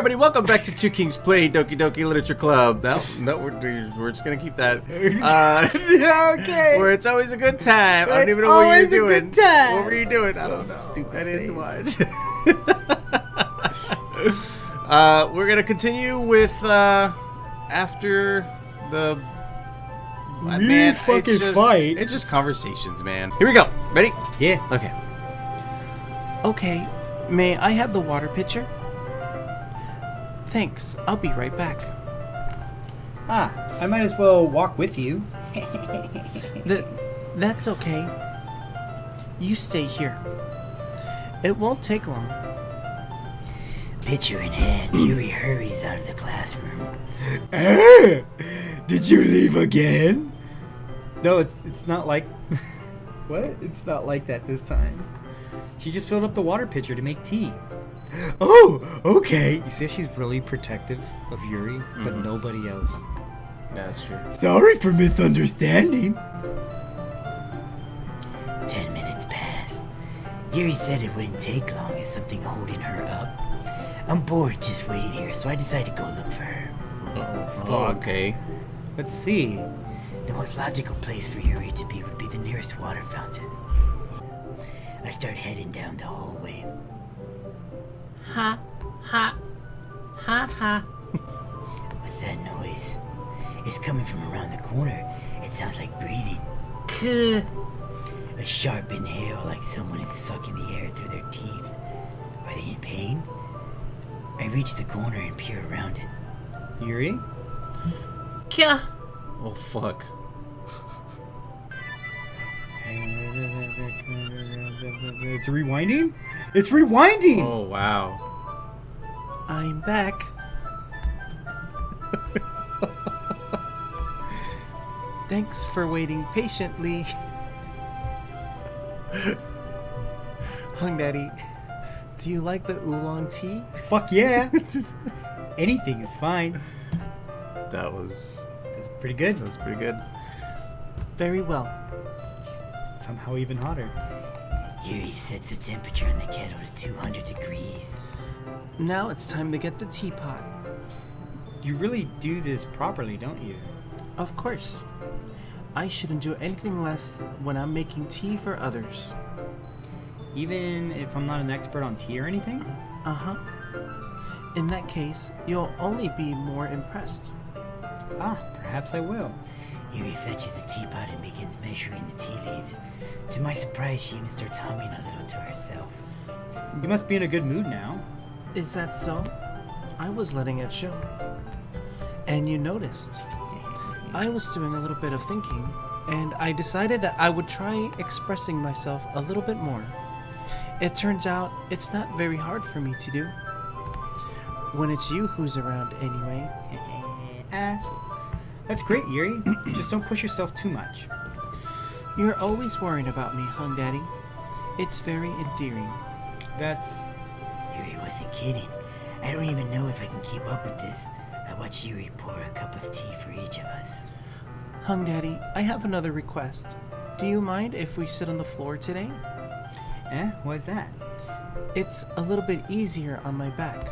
everybody, welcome back to Two Kings Play Doki Doki Literature Club. No, we're just gonna keep that. Okay. Where it's always a good time. I don't even know what you're doing. What were you doing? I don't know. Stupid I didn't face. watch. We're gonna continue with after the Weird fucking fight. It's just conversations, man. Here we go. Ready? Yeah. Okay. Okay. May I have the water pitcher? Thanks. I'll be right back. I might as well walk with you. That's okay. You stay here. It won't take long. Pitcher in hand, Yuri hurries out of the classroom. Did you leave again? No, it's not like... What? It's not like that this time. She just filled up the water pitcher to make tea. Oh, okay. You see, she's really protective of Yuri, but nobody else. Yeah, that's true. Sorry for misunderstanding. 10 minutes pass. Yuri said it wouldn't take long as something holding her up. I'm bored just waiting here, so I decided to go look for her. Oh, okay. Let's see. The most logical place for Yuri to be would be the nearest water fountain. I start heading down the hallway. Ha, ha, ha, ha. What's that noise? It's coming from around the corner. It sounds like breathing. Kuh. A sharp inhale like someone is sucking the air through their teeth. Are they in pain? I reach the corner and peer around it. Yuri? Kya. Oh, fuck. It's rewinding? It's rewinding! Oh, wow. I'm back. Thanks for waiting patiently. Hung Daddy, do you like the oolong tea? Fuck yeah! Anything is fine. That was That's pretty good. pretty good. Very well. Somehow even hotter. Yuri sets the temperature in the kettle to 200 degrees. Now it's time to get the teapot. You really do this properly, don't you? Of course. I shouldn't do anything less when I'm making tea for others. Even if I'm not an expert on tea or anything? Uh-huh. In that case, you'll only be more impressed. Perhaps I will. Yuri fetches a teapot and begins measuring the tea leaves. To my surprise, she even starts humming a little to herself. You must be in a good mood now. Is that so? I was letting it show. And you noticed. I was doing a little bit of thinking, and I decided that I would try expressing myself a little bit more. It turns out it's not very hard for me to do. When it's you who's around anyway. That's great, Yuri. Just don't push yourself too much. You're always worrying about me, Hung Daddy. It's very endearing. That's... Yuri wasn't kidding. I don't even know if I can keep up with this. I watch Yuri pour a cup of tea for each of us. Hung Daddy, I have another request. Do you mind if we sit on the floor today? Why's that? It's a little bit easier on my back.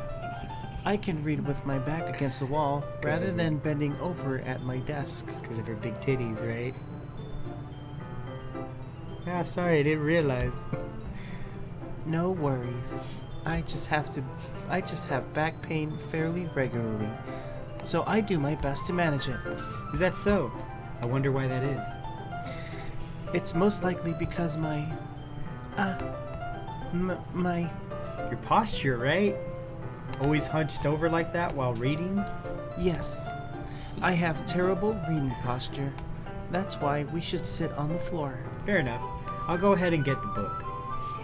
I can read with my back against the wall rather than bending over at my desk. Because of her big titties, right? Sorry, I didn't realize. No worries. I just have back pain fairly regularly. So I do my best to manage it. Is that so? I wonder why that is. It's most likely because my Your posture, right? Always hunched over like that while reading? yes. I have terrible reading posture. That's why we should sit on the floor. Fair enough. I'll go ahead and get the book.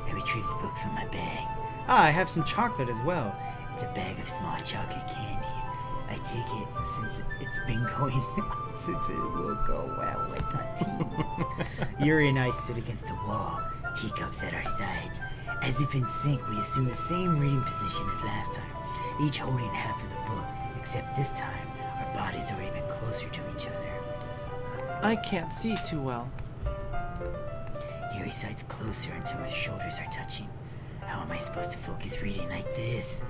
I retrieve the book from my bag. I have some chocolate as well. It's a bag of small chocolate candies. I take it since it's been going... since it will go well with the tea. Yuri and I Sit against the wall, teacups at our sides. As if in sync, we assume the same reading position as last time, each holding half of the book, except this time, our bodies are even closer to each other. I can't see too well. Yuri sides closer until his shoulders are touching. How am I supposed to focus reading like this?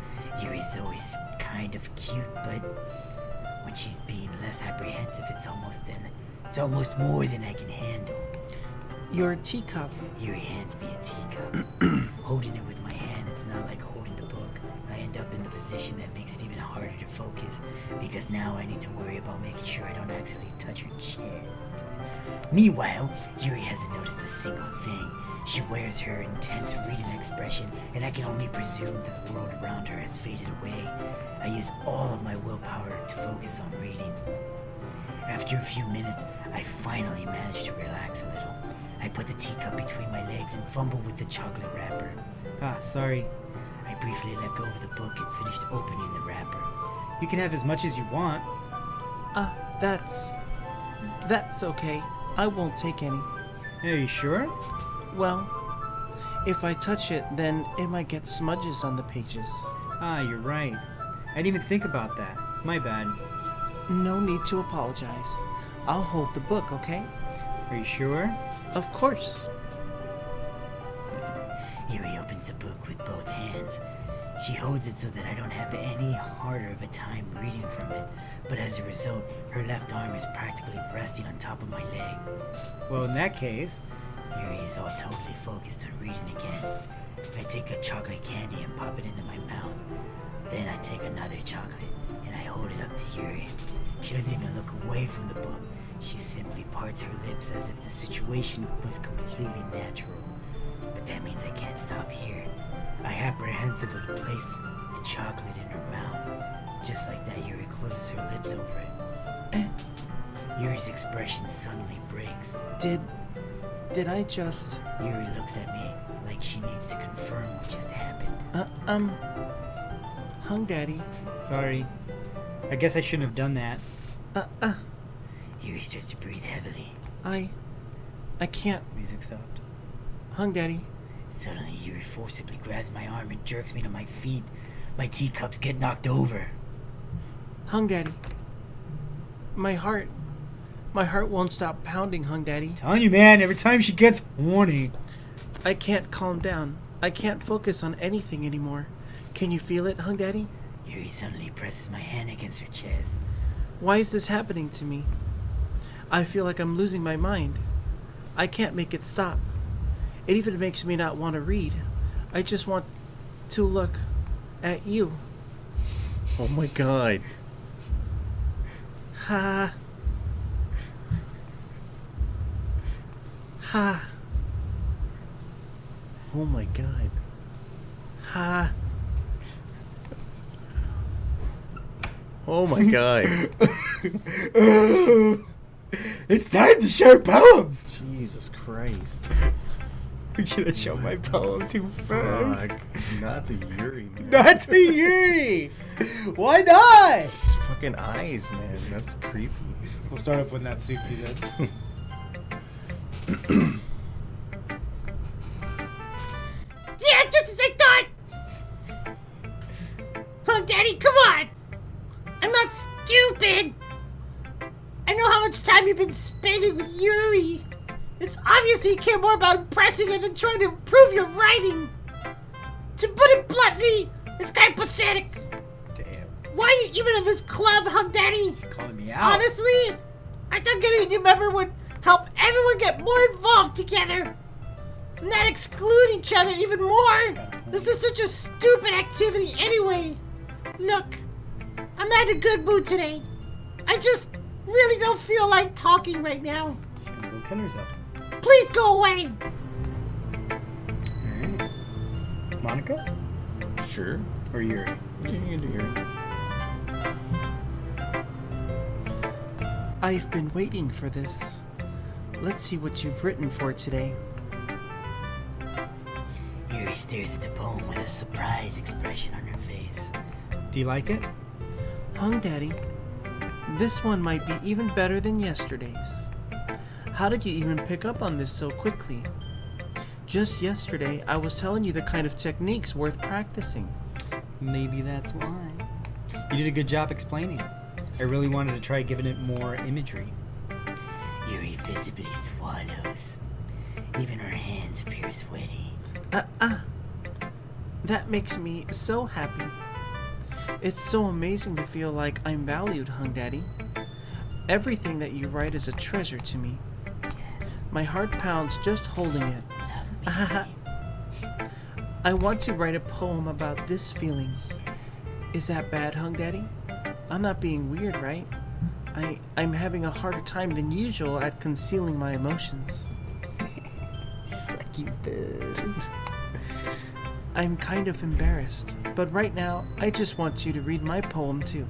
Yuri's always kind of cute, but when she's being less apprehensive, it's almost more than I can handle. Your teacup. Yuri hands me a teacup. Holding it with my hand, it's not like holding the book. I end up in the position that makes it even harder to focus, because now I need to worry about making sure I don't accidentally touch her chest. Meanwhile, Yuri hasn't noticed a single thing. She wears her intense reading expression, and I can only presume that the world around her has faded away. I use all of my willpower to focus on reading. After a few minutes, I finally manage to relax a little. I put the teacup between my legs and fumble with the chocolate wrapper. Ah, sorry. I briefly let go of the book and finished opening the wrapper. You can have as much as you want. That's okay. I won't take any. Are you sure? Well, if I touch it, then it might get smudges on the pages. Ah, you're right. I didn't even think about that. My bad. No need to apologize. I'll hold the book, okay? Are you sure? Of course. Yuri opens the book with both hands. She holds it so that I don't have any harder of a time reading from it, but as a result, her left arm is practically resting on top of my leg. Well, in that case... Yuri is all totally focused on reading again. I take a chocolate candy and pop it into my mouth. Then I take another chocolate and I hold it up to Yuri. She doesn't even look away from the book. She simply parts her lips as if the situation was completely natural. But that means I can't stop here. I apprehensively place the chocolate in her mouth. Just like that, Yuri closes her lips over it. Yuri's expression suddenly breaks. Did I just... Yuri looks at me like she needs to confirm what just happened. Hung Daddy. Sorry. I guess I shouldn't have done that. Yuri starts to breathe heavily. I can't. Music stopped. Hung Daddy. Suddenly, Yuri forcibly grabs my arm and jerks me to my feet. My teacups get knocked over. Hung Daddy. My heart won't stop pounding, Hung Daddy. I'm telling you, man, every time she gets horny. I can't calm down. I can't focus on anything anymore. Can you feel it, Hung Daddy? Yuri suddenly presses my hand against her chest. Why is this happening to me? I feel like I'm losing my mind. I can't make it stop. It even makes me not want to read. I just want to look at you. Oh my god. Ha. Ha. Oh my god. Ha. Oh my god. It's time to share poems! Jesus Christ. Should I show my poem too fast? Fuck. Not to Yuri, man. Not to Yuri! Why not? It's fucking eyes, man. That's creepy. We'll start off with not Suki then. Yeah, just as I thought! Oh, Daddy, come on! I'm not stupid! I know how much time you've been spending with Yuri. It's obvious you care more about impressing her than trying to improve your writing. To put it bluntly, it's kind of pathetic. Damn. Why are you even in this club, huh, Daddy? She's calling me out. Honestly, I thought getting a new member would help everyone get more involved together. Not exclude each other even more. This is such a stupid activity anyway. Look, I'm not in a good mood today. I just really don't feel like talking right now. She's gonna go kill herself. Please go away. Alright. Monica? Sure. Or Yuri? Yeah, you can do Yuri. I've been waiting for this. Let's see what you've written for today. Yuri stares at the poem with a surprised expression on her face. Do you like it? Hung Daddy, this one might be even better than yesterday's. How did you even pick up on this so quickly? Just yesterday, I was telling you the kind of techniques worth practicing. Maybe that's why. You did a good job explaining. I really wanted to try giving it more imagery. Yuri visibly swallows. Even her hands appear sweaty. That makes me so happy. It's so amazing to feel like I'm valued, Hung Daddy. Everything that you write is a treasure to me. My heart pounds just holding it. I want to write a poem about this feeling. Is that bad, Hung Daddy? I'm not being weird, right? I'm having a harder time than usual at concealing my emotions. Sucky bitch. I'm kind of embarrassed, but right now, I just want you to read my poem too.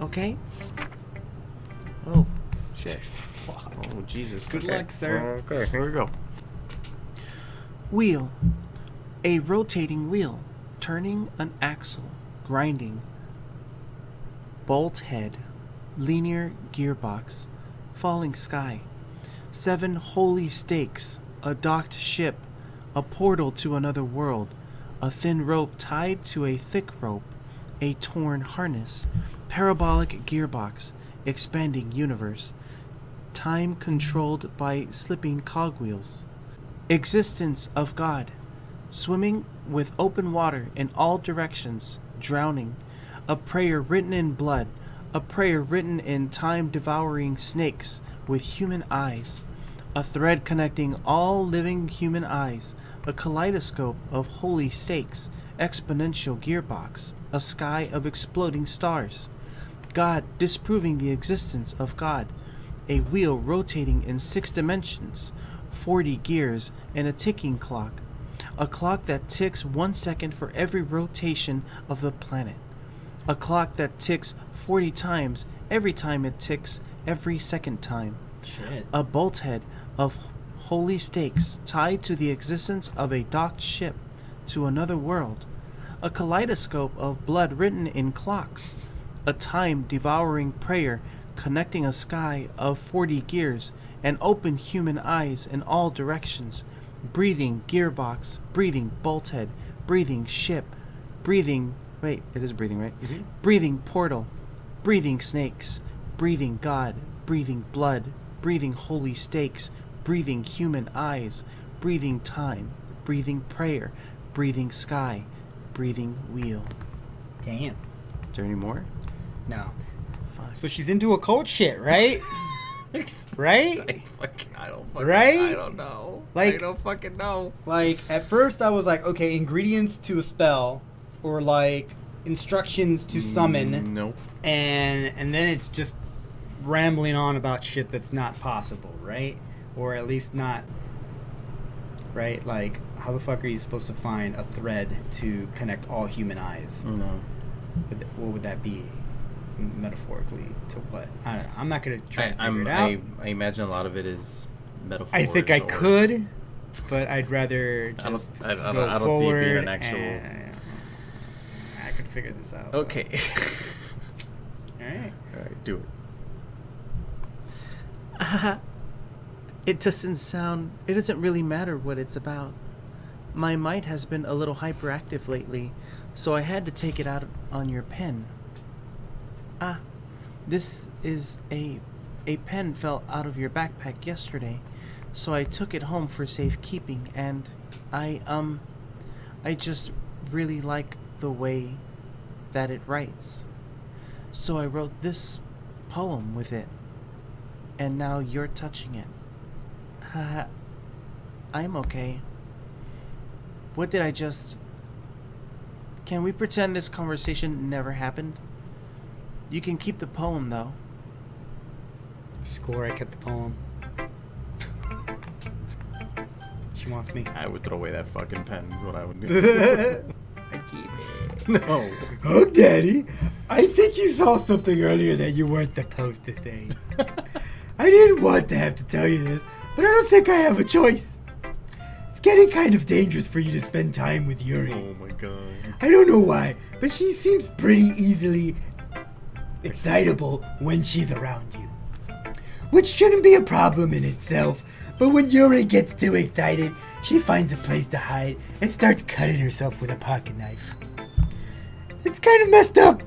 Okay? Oh, shit. Oh, Jesus. Good Okay. luck, sir. Okay, here we go. Wheel. A rotating wheel, turning an axle, grinding. Bolt head, linear gearbox, falling sky. 7 holy stakes, a docked ship, a portal to another world, a thin rope tied to a thick rope, a torn harness, parabolic gearbox, expanding universe, time controlled by slipping cogwheels. Existence of God, swimming with open water in all directions, drowning, a prayer written in blood, a prayer written in time-devouring snakes with human eyes, a thread connecting all living human eyes, a kaleidoscope of holy stakes, exponential gearbox, a sky of exploding stars, God disproving the existence of God, a wheel rotating in 6 dimensions, 40 gears, and a ticking clock, a clock that ticks 1 second for every rotation of the planet, a clock that ticks 40 times every time it ticks every second time, Shit. a bolt head of holy stakes tied to the existence of a docked ship to another world, a kaleidoscope of blood written in clocks, a time-devouring prayer connecting a sky of 40 gears and open human eyes in all directions, breathing gearbox, breathing bolt head, breathing ship, breathing... Wait, it is breathing, right? Mm-hmm. Breathing portal, breathing snakes, breathing God, breathing blood, breathing holy stakes, breathing human eyes, breathing time, breathing prayer, breathing sky, breathing wheel. Damn. Is there any more? No. Fuck. So she's into occult shit, right? Right? I don't fucking Right? I don't know. Like- I don't fucking know. Like, at first I was like, okay, ingredients to a spell, or like instructions to summon, Nope. and then it's just rambling on about shit that's not possible, right? Or at least not, right? Like, how the fuck are you supposed to find a thread to connect all human eyes? Oh no. What would that be? Metaphorically to what? I don't know. I'm not gonna try and figure I'm, it out. I imagine a lot of it is metaphors. I think I or- could, but I'd rather I don't- just I don't- go I don't see it being forward an actual- and- I could figure this out. Okay. All right. All right, do it. It doesn't really matter what it's about. My mind has been a little hyperactive lately, so I had to take it out on your pen. This is a pen fell out of your backpack yesterday, so I took it home for safekeeping, and I just really like the way that it writes. So I wrote this poem with it, and now you're touching it. Haha. I'm okay. What did I just... Can we pretend this conversation never happened? You can keep the poem, though. Score. I kept the poem. She wants me. I would throw away that fucking pen. Is what I would do. I'd keep it. No. Oh, Daddy, I think you saw something earlier that you weren't supposed to say. I didn't want to have to tell you this, but I don't think I have a choice. It's getting kind of dangerous for you to spend time with Yuri. Oh my god. I don't know why, but she seems pretty easily excitable when she's around you. Which shouldn't be a problem in itself, but when Yuri gets too excited, she finds a place to hide and starts cutting herself with a pocket knife. It's kind of messed up.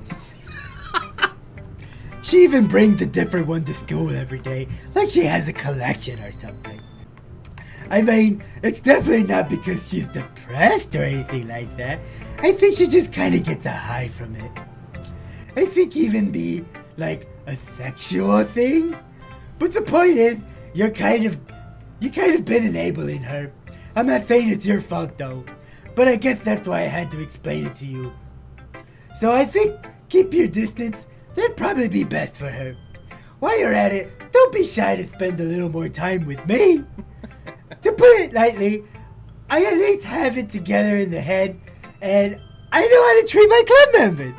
She even brings a different one to school every day, like she has a collection or something. I mean, it's definitely not because she's depressed or anything like that. I think she just kind of gets a high from it. I think even be like a sexual thing. But the point is, you kind of been enabling her. I'm not saying it's your fault though, but I guess that's why I had to explain it to you. So I think keep your distance. That'd probably be best for her. While you're at it, don't be shy to spend a little more time with me. To put it lightly, I at least have it together in the head, and I know how to treat my club members.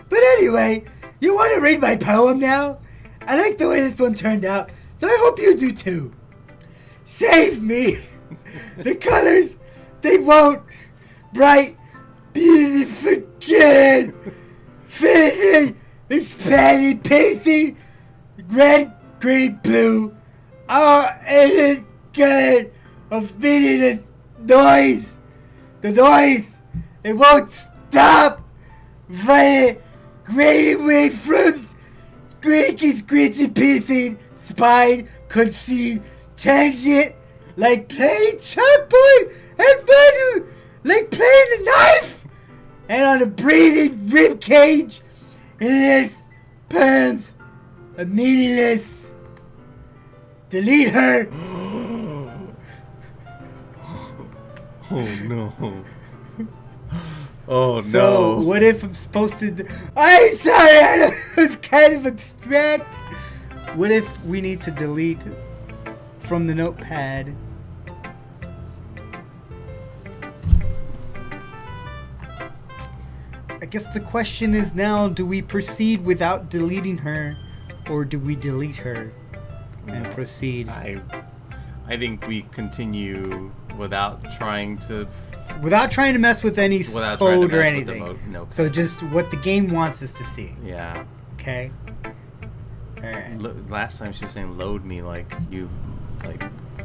But anyway, you want to read my poem now? I like the way this one turned out, so I hope you do too. Save me! The colors, they won't. Bright, beautiful again. Fading, expanding, pasting, red, green, blue. All in good of meaningless noise. The noise, it won't stop. Via grating wave fruits, squeaky, screechy, piecing, spine, concede, tangent, like playing chalkboard and butter, like playing a knife, and on a breathing rib cage, it is pants, a meaningless. Delete her. Oh no. Oh So, no. what if I'm supposed to... I'm sorry, I know it's kind of abstract. What if we need to delete from the notepad? I guess the question is now, do we proceed without deleting her, or do we delete her and proceed? I think we continue without trying to Without trying to mess with any Without trying to code or mess with the anything. no So code. just what the game wants us to see. yeah. Okay? Alright. Last time she was saying load me like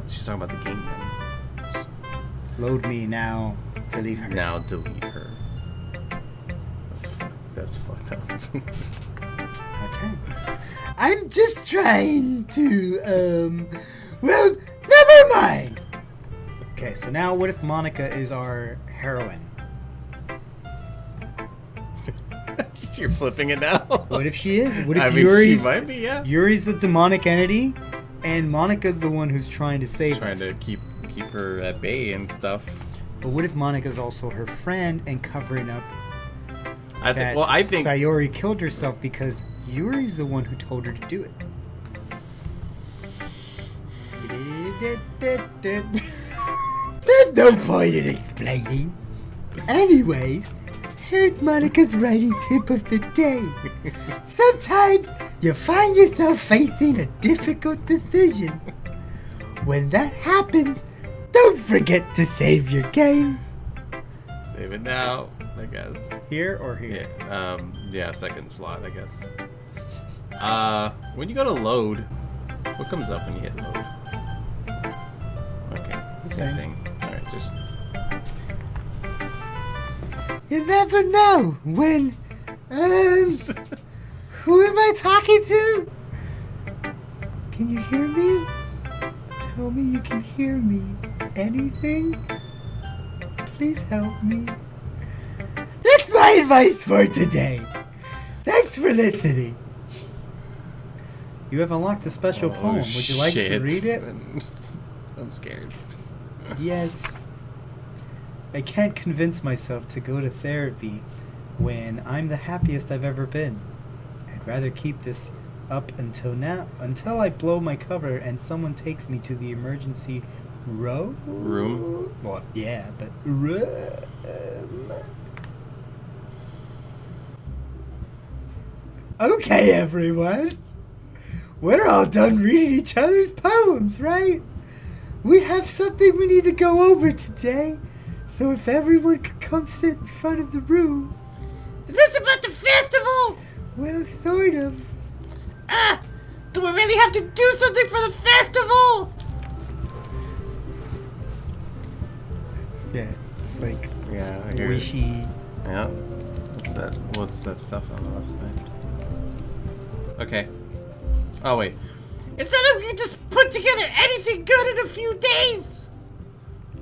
she's talking about the game then. Load me now. Delete her. Now delete her. That's fucked up. Okay. I'm just trying to, well, never mind. Okay, so now what if Monica is our heroine? You're flipping it now. What if she is? What if I mean, Yuri's she might be, yeah. Yuri's the demonic entity and Monica's the one who's trying to save Trying us? to keep her at bay and stuff. But what if Monica's also her friend and covering up I that think Sayori killed herself because Yuri's the one who told her to do it? There's no point in explaining. Anyways, here's Monica's writing tip of the day. Sometimes you find yourself facing a difficult decision. When that happens, don't forget to save your game. save it now, I guess. Here or here? Yeah, second slot, I guess. When you go to load, what comes up when you hit load? Okay, Same. same thing. Alright, just You never know when, who am I talking to? Can you hear me? Tell me you can hear me. Anything? Please help me. That's my advice for today. Thanks for listening. You have unlocked a special Oh, poem. Would you like to shit. read it? I'm scared. Yes. I can't convince myself to go to therapy when I'm the happiest I've ever been. I'd rather keep this up until I blow my cover and someone takes me to the emergency Room? Well, yeah, but room. Okay, everyone. We're all done reading each other's poems, right? We have something we need to go over today. So if everyone could come sit in front of the room. Is this about the festival? Well, sort of. Do we really have to do something for the festival? Yeah, it's like Yeah, I hear it. squishy. Yeah. What's that stuff on the left side? Okay. Oh wait. It's not that we can just put together anything good in a few days.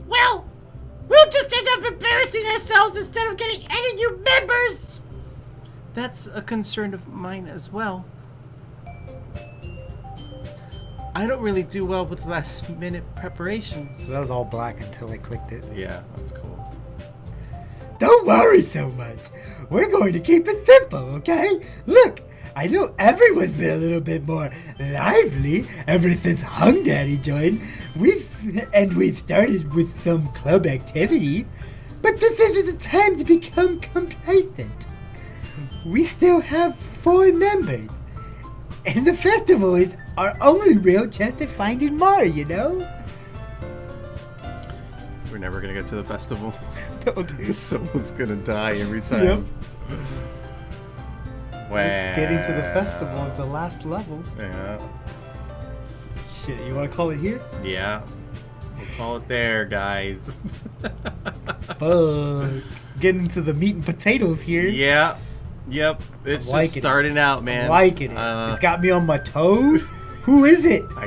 Well, we'll just end up embarrassing ourselves instead of getting any new members. That's a concern of mine as well. I don't really do well with last-minute preparations. So that was all black until I clicked it. Yeah, that's cool. Don't worry so much. We're going to keep it simple, okay? Look, I know everyone's been a little bit more lively ever since Hung Daddy joined. We've started with some club activities, but this isn't the time to become complacent. We still have 4 members, and the festival is our only real chance of finding more, you know? We're never gonna get to the festival. No, dude. Someone's gonna die every time. Yep. Well, Just getting to the festival is the last level. Yeah. Shit, you want to call it here? Yeah. We'll call it there, guys. Fuck. Getting to the meat and potatoes here. Yeah. Yep. It's I'm liking just starting out, man. I'm liking it. It's got me on my toes. Who is it? I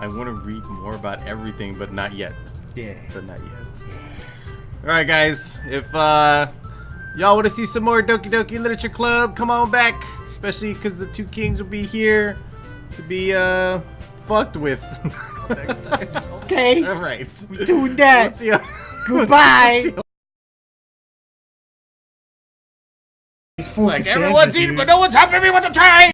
want to read more about everything, but not yet. Yeah. But not yet. Alright, guys. If y'all want to see some more Doki Doki Literature Club, come on back. Especially because the 2 kings will be here to be fucked with next time. Okay. Alright. We're doing that. We'll see ya. Goodbye. We'll see ya. These full Like Costanza, everyone's eating, dude. but no one's helping me with the train.